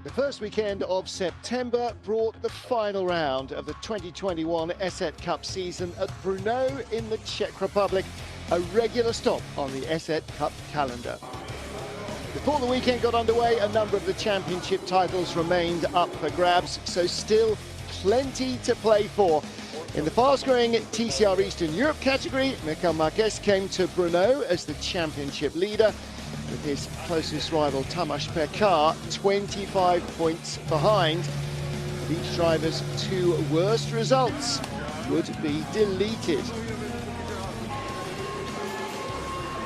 The first weekend of September brought the final round of the 2021 ESET Cup season at Brno in the Czech Republic, a regular stop on the ESET Cup calendar. Before the weekend got underway, a number of the championship titles remained up for grabs, so still plenty to play for. In the fast-growing TCR Eastern Europe category, Michael Marquez came to Brno as the championship leader, with his closest rival Tomáš Pekar 25 points behind. Each driver's two worst results would be deleted.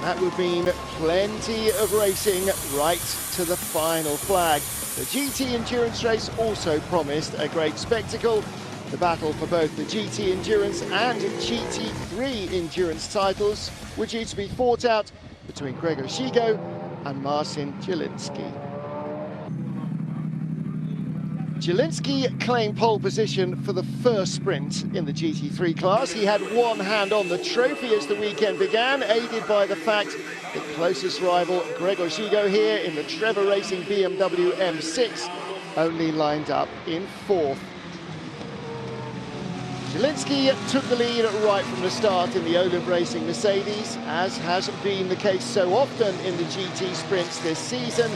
That would mean plenty of racing right to the final flag. The GT Endurance race also promised a great spectacle. The battle for both the GT Endurance and GT3 Endurance titles were due to be fought out between Gregor Shigo and Marcin Zielinski. Zielinski claimed pole position for the first sprint in the GT3 class. He had one hand on the trophy as the weekend began, aided by the fact that closest rival Gregor Shigo here in the Trevor Racing BMW M6 only lined up in fourth. Zielinski took the lead right from the start in the Olymp Racing Mercedes, as has been the case so often in the GT sprints this season,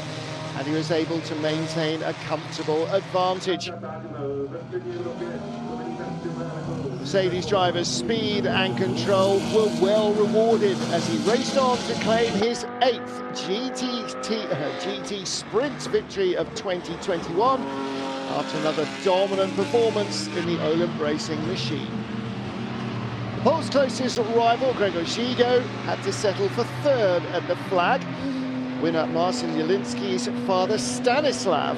and he was able to maintain a comfortable advantage. Mercedes driver's speed and control were well rewarded as he raced on to claim his 8th GT sprint victory of 2021. After another dominant performance in the Olymp Racing machine. The pole's closest rival, Gregor Shigo, had to settle for third at the flag. Winner Marcin Zielinski's father, Stanislav,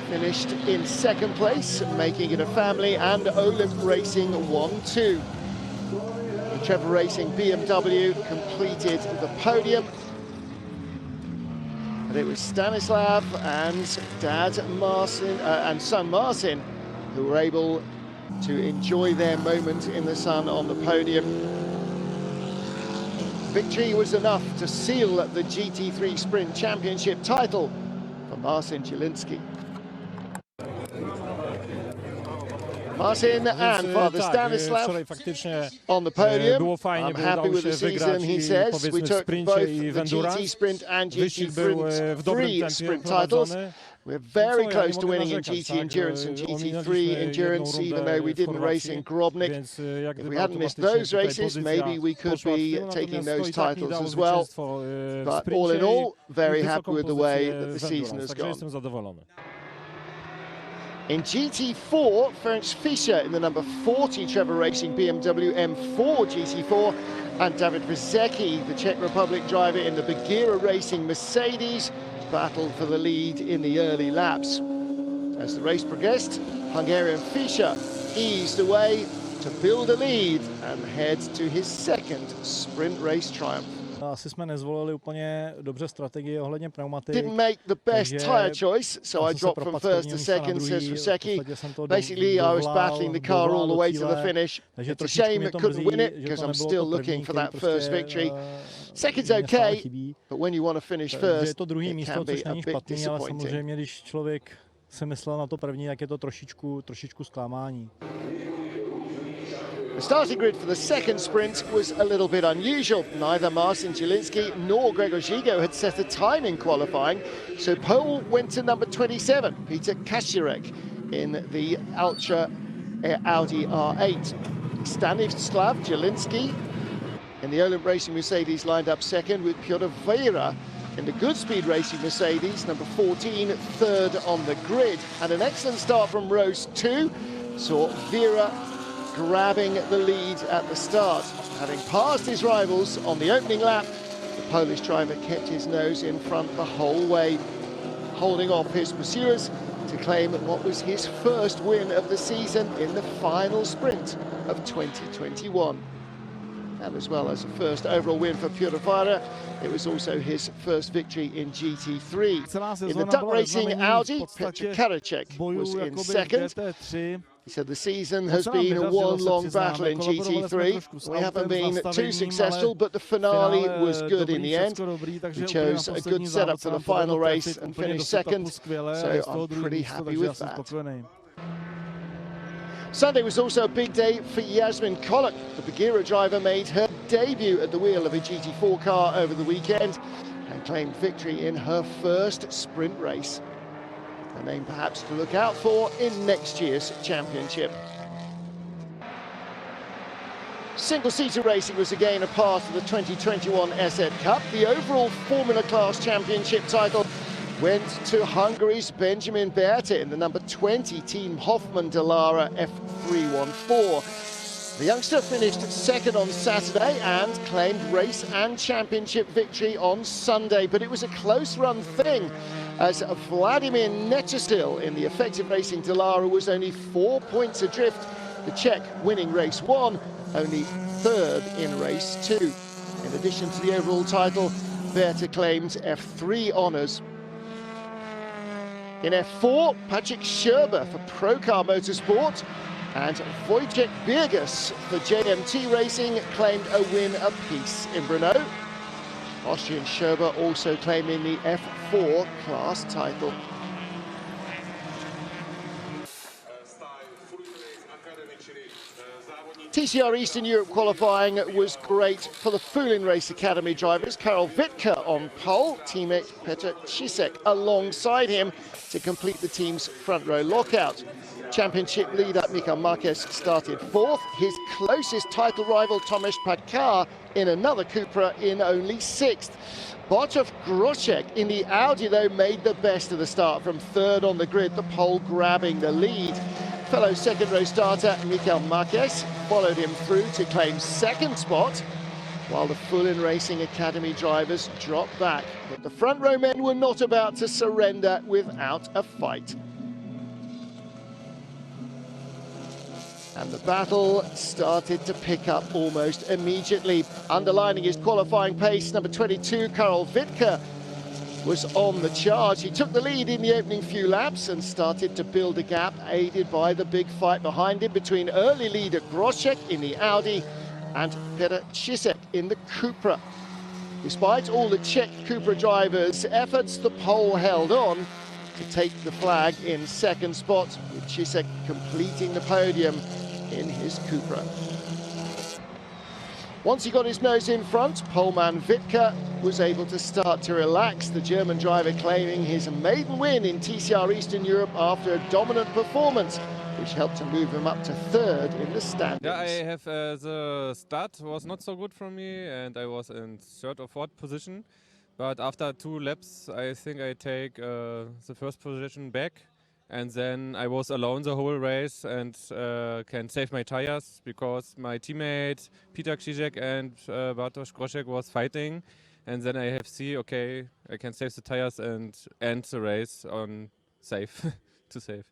finished in second place, making it a family and Olymp Racing 1-2. The Trevor Racing BMW completed the podium. But it was Stanislav and dad Marcin and son Marcin who were able to enjoy their moment in the sun on the podium. Victory was enough to seal the GT3 Sprint Championship title for Marcin Zielinski. Marcin and father Stanislav on the podium. I'm happy with the season, he says. We took both the GT Sprint and GT3 Sprint titles. We're very close to winning in GT Endurance and GT3 Endurance, even though we didn't race in Grobnik. If we hadn't missed those races, maybe we could be taking those titles as well. But all in all, very happy with the way that the season has gone. In GT4, Ferenc Fischer in the number 40 Trevor Racing BMW M4 GT4, and David Vizecki, the Czech Republic driver in the Bagheera Racing Mercedes, battled for the lead in the early laps. As the race progressed, Hungarian Fischer eased away to build a lead and head to his second sprint race triumph. Asi jsme nezvolili úplně dobře strategii ohledně pneumatik. Didn't make the best tyre choice, so I dropped from first to second, says Vizecki. Basically, I was battling the car all the way to the finish. It's a shame it couldn't win it, because I'm still looking for that first victory. Second's okay, but when you want to finish first, it can be a bit disappointing. Samozřejmě, když člověk se myslel na to první, tak je to trošičku zklamání. The starting grid for the second sprint was a little bit unusual. Neither Marcin Zielinski nor Gregor Shigo had set a time in qualifying, so pole went to number 27, Peter Kaczmarek, in the Ultra Audi R8. Stanislav Zielinski in the Olymp Racing Mercedes lined up second, with Piotr Vieira in the Goodspeed Racing Mercedes, number 14, third on the grid. And an excellent start from rows 2 saw Vieira grabbing the lead at the start. Having passed his rivals on the opening lap, the Polish driver kept his nose in front the whole way, holding off his pursuers to claim what was his first win of the season in the final sprint of 2021. And as well as a first overall win for Piotr Vieira, it was also his first victory in GT3. In the Duck Racing Audi, Petr Karacek was in second. He said the season has been a one-long battle in GT3. We haven't been too successful, but the finale was good in the end. We chose a good setup for the final race and finished second, so I'm pretty happy with that. Sunday was also a big day for Yasmin Kolak. The Bagheera driver made her debut at the wheel of a GT4 car over the weekend and claimed victory in her first sprint race. A name perhaps to look out for in next year's championship. Single-seater racing was again a part of the 2021 ESET Cup. The overall Formula Class Championship title went to Hungary's Benjamin Berta in the number 20 Team Hoffmann Dallara F314. The youngster finished second on Saturday and claimed race and championship victory on Sunday, but it was a close-run thing as Vladimir Nechestil in the Effective Racing Dallara was only 4 points adrift. The Czech winning race 1, only third in race 2. In addition to the overall title, Berta claimed F3 honours. In F4, Patrick Scherber for Procar Motorsport and Wojciech Birgas for JMT Racing claimed a win apiece in Brno. Austrian Scherber also claiming the F4 class title. TCR Eastern Europe qualifying was great for the Fulin Race Academy drivers. Karol Wittke on pole, teammate Petr Cisek alongside him to complete the team's front row lockout. Championship leader Michael Marquez started fourth. His closest title rival Tomasz Pacar in another Cupra in only sixth. Bartosz Groszek in the Audi though made the best of the start from third on the grid, the pole grabbing the lead. Fellow second row starter Michael Marquez followed him through to claim second spot, while the Fulin Racing Academy drivers dropped back. But the front row men were not about to surrender without a fight. And the battle started to pick up almost immediately. Underlining his qualifying pace, number 22, Karol Wittke, was on the charge. He took the lead in the opening few laps and started to build a gap, aided by the big fight behind him between early leader Groszek in the Audi and Petr Cisek in the Cupra. Despite all the Czech Cupra drivers' efforts, the pole held on to take the flag in second spot, with Cisek completing the podium in his Cupra. Once he got his nose in front, poleman Wittke was able to start to relax, the German driver claiming his maiden win in TCR Eastern Europe after a dominant performance, which helped to move him up to third in the standings. Yeah, I have the start was not so good for me and I was in third or fourth position. But after 2 laps, I think I take the first position back. And then I was alone the whole race and can save my tires because my teammate Petr Cisek and Bartosz Groszek was fighting. And then I have okay, I can save the tires and end the race on safe, to save.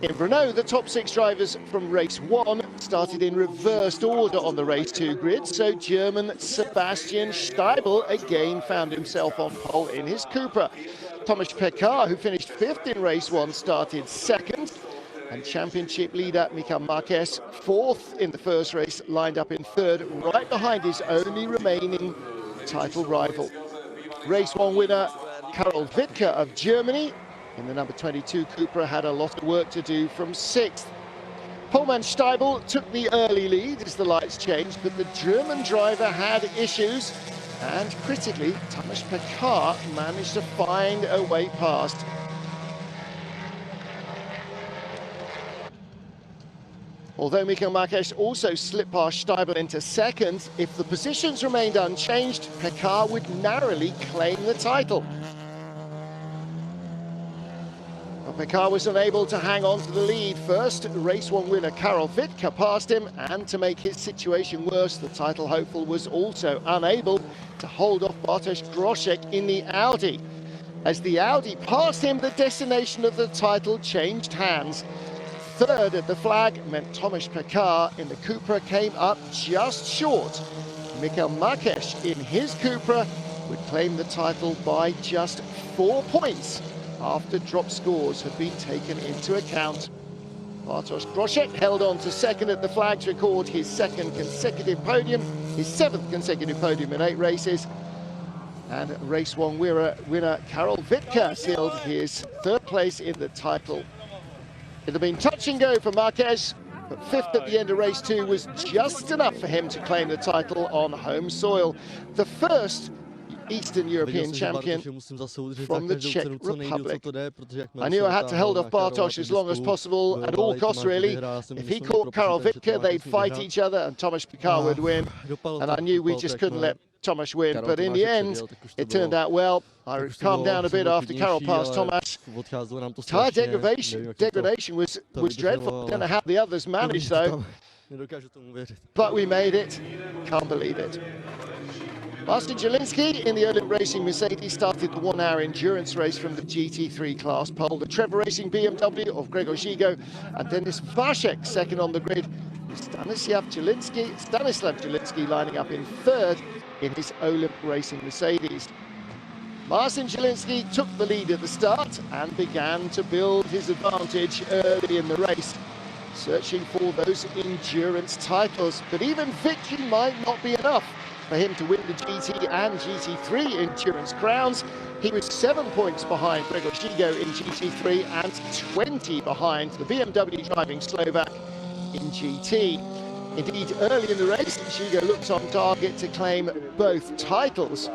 In Brno, the top 6 drivers from race 1 started in reversed order on the race 2 grid, so German Sebastian Steibel again found himself on pole in his Cupra. Tomasz Pacar, who finished 5th in race 1, started 2nd, and championship leader Michael Marquez, 4th in the first race, lined up in 3rd, right behind his only remaining title rival. Race 1 winner Karol Wittke of Germany in the number 22 Cupra had a lot of work to do from 6th. Poleman Steibel took the early lead as the lights changed, but the German driver had issues, and critically, Tomasz Pacar managed to find a way past. Although Michael Marquez also slipped past Steibel into 2nd, if the positions remained unchanged, Pacar would narrowly claim the title. Pacar was unable to hang on to the lead. First, race 1 winner Karol Wittke passed him, and to make his situation worse, the title hopeful was also unable to hold off Bartosz Groszek in the Audi. As the Audi passed him, the destination of the title changed hands. 3rd at the flag meant Tomasz Pacar in the Cupra came up just short. Michael Marquez in his Cupra would claim the title by just 4 points after drop scores have been taken into account. Bartosz Groszek held on to second at the flag to record his second consecutive podium, his 7th consecutive podium in 8 races. And race 1 winner Karol Wittke sealed his 3rd place in the title. It had been touch and go for Marquez, but 5th at the end of race 2 was just enough for him to claim the title on home soil. The first Eastern European champion from the Czech Republic. I knew I had to hold off Bartosz as long as possible at all costs, really. If he caught Karol Wittke, they'd fight each other and Tomáš Picard would win. And I knew we just couldn't let Tomáš win. But in the end, it turned out well. I calmed down a bit after Karol passed Tomáš. Tyre degradation was dreadful. I don't know how the others managed, though. But we made it. Can't believe it. Marcin Zielinski in the Olymp Racing Mercedes started the 1-hour endurance race from the GT3 class pole. The Trevor Racing BMW of Grzegorz Zigo and Denis Vashek second on the grid, with Stanislav Zielinski lining up in 3rd in his Olymp Racing Mercedes. Marcin Zielinski took the lead at the start and began to build his advantage early in the race, searching for those endurance titles. But even victory might not be enough for him to win the GT and GT3 endurance crowns. He was 7 points behind Grzegorz Zigo in GT3 and 20 behind the BMW driving Slovak in GT. Indeed, early in the race, Zigo looked on target to claim both titles.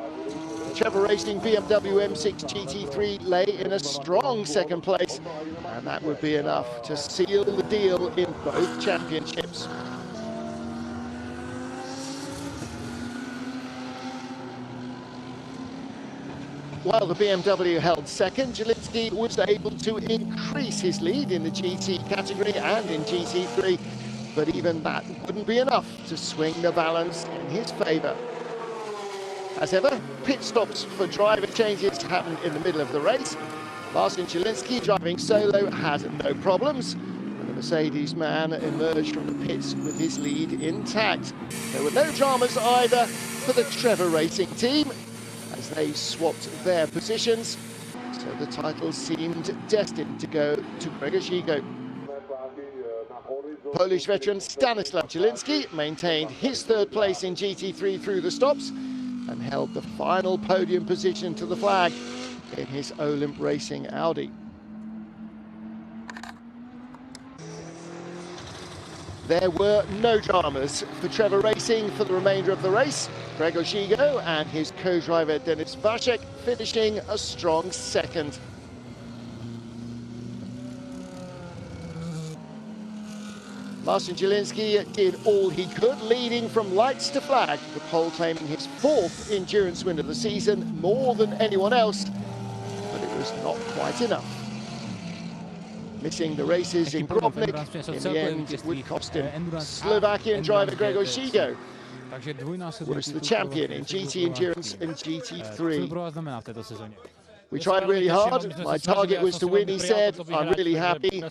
The Trevor Racing BMW M6 GT3 lay in a strong 2nd place, and that would be enough to seal the deal in both championships. While the BMW held 2nd, Zielinski was able to increase his lead in the GT category and in GT3, but even that wouldn't be enough to swing the balance in his favour. As ever, pit stops for driver changes happened in the middle of the race. Marcin Zielinski, driving solo, had no problems, and the Mercedes man emerged from the pits with his lead intact. There were no dramas either for the Trevor Racing team, as they swapped their positions, so the title seemed destined to go to Grzegorz Zigo. Polish veteran Stanislav Zielinski maintained his 3rd place in GT3 through the stops and held the final podium position to the flag in his Olymp Racing Audi. There were no dramas for Trevor Racing for the remainder of the race. Grzegorz Zigo and his co-driver Denis Vashek finishing a strong 2nd. Marcin Zielinski did all he could, leading from lights to flag, the pole claiming his 4th endurance win of the season, more than anyone else, but it was not quite enough. Missing the races in Grobnik in the end would cost him. Slovakian driver Grzegorz Zigo was the champion in GT Endurance and GT3. We tried really hard. My target was to win, he said. I'm really happy.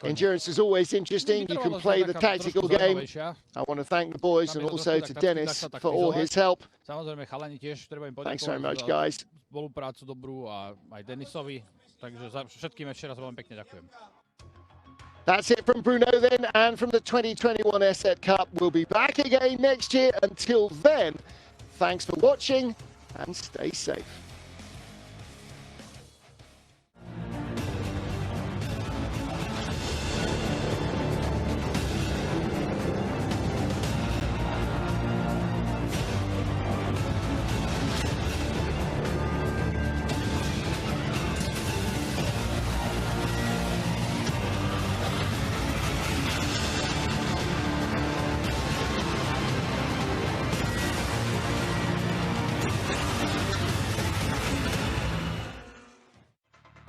Endurance is always interesting. You can play the tactical game. I want to thank the boys and also to Denis for all his help. Thanks very much, guys. That's it from Brno then, and from the 2021 ESET Cup. We'll be back again next year. Until then, thanks for watching and stay safe.